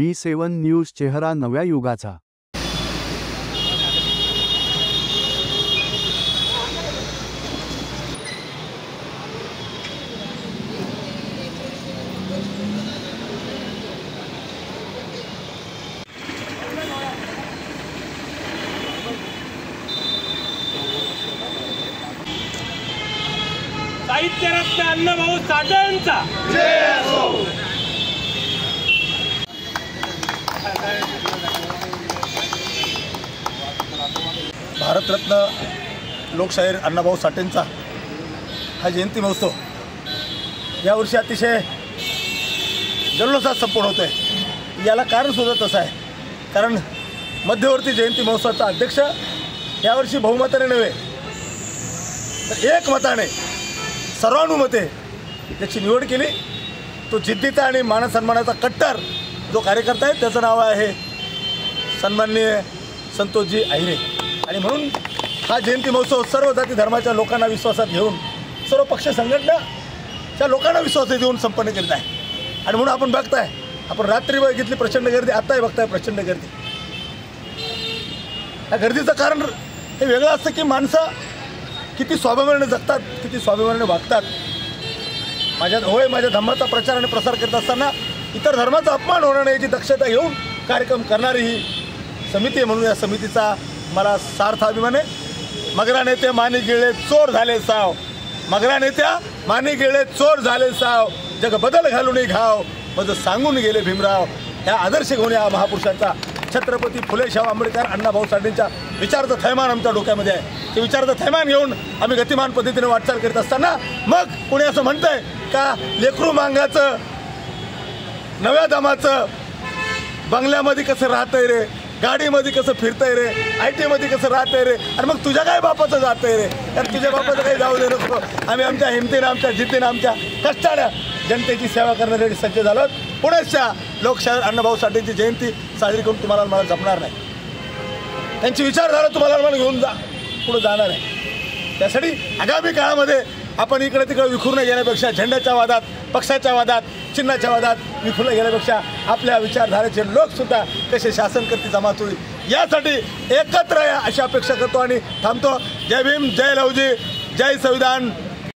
V7 news चेहरा नव्या युगाचा। साहित्यरत्न अण्णाभाऊ साठेंचा जय असो। भारतरत्न लोकशाहीर अण्णाभाऊ साठेंचा हा जयंती महोत्सव यावर्षी अतिशय जल्लोषात संपन्न होतोय। याला कारण सुद्धा तसं आहे, कारण मध्यवर्ती जयंती महोत्सवाचा अध्यक्ष यावर्षी बहुमताने नव्हे तर एकमताने सर्वानुमते त्याची निवड केली। तो जिद्दीचा आणि मानसन्मानाचा कट्टर जो कार्यकर्ता आहे त्याचं नाव आहे सन्माननीय संतोषजी अहिरे। आणि म्हणून हा जयंती महोत्सव सर्व जाती धर्माच्या लोकांना विश्वासात घेऊन, सर्व पक्ष संघटनाच्या लोकांना विश्वासात घेऊन संपन्न केलेला आहे। आणि म्हणून आपण बघताय, आपण रात्री बघितली प्रचंड गर्दी, आत्ताही बघताय प्रचंड गर्दी। या गर्दीचं कारण हे वेगळं असतं की माणसं किती स्वाभिमानाने जगतात, किती स्वाभिमानाने वागतात। माझ्या धर्माचा प्रचार आणि प्रसार करत असताना इतर धर्माचा अपमान होणार नाही याची दक्षता घेऊन कार्यक्रम करणारी ही समिती आहे। म्हणून या समितीचा मला सार्थ अभिमान आहे। मगरा नेते मानी गिळे चोर झाले साव, मगरा नेत्या मानी गिळे चोर झाले साव, जग बदल घालून घाव मज सांगून गेले भीमराव। ह्या आदर्श घेऊन या महापुरुषांचा छत्रपती फुले शाहू आंबेडकर अण्णाभाऊ साठेंच्या विचाराचं थैमान आमच्या डोक्यामध्ये आहे। ते विचाराचं थैमान घेऊन आम्ही गतिमान पद्धतीने वाटचाल करत असताना मग कोणी असं म्हणतंय का लेकरू मांगाचं नव्या दमाचं बंगल्यामध्ये कसं राहतंय रे, गाडीमध्ये कसं फिरतंय रे, IT मध्ये कसं राहतंय रे, आणि मग तुझ्या काय बापाचं जातंय रे। तर तुझ्या बापाचं काही जाऊ दे नको, आम्ही आमच्या हिमतीनं, आमच्या जिद्दीनं, आमच्या कष्टानं जनतेची सेवा करण्यासाठी सज्ज झालो। पुण्याच्या लोकशाहीर अण्णाभाऊ साठेंची जयंती साजरी करून तुम्हाला मला जमणार नाही, त्यांची विचारधारा तुम्हाला मला घेऊन पुढे जाणार आहे। त्यासाठी आगामी काळामध्ये आपण इकडे तिकडे विखुरणे गेल्यापेक्षा, झेंड्याच्या वादात, पक्षाच्या वादात, चिन्हाच्या वादात विखुरले गेल्यापेक्षा आपल्या विचारधारेचे लोकसुद्धा कसे शासन करते जमात होईल यासाठी एकत्र या अशी अपेक्षा करतो आणि थांबतो। जय भीम, जय लवजी, जय संविधान।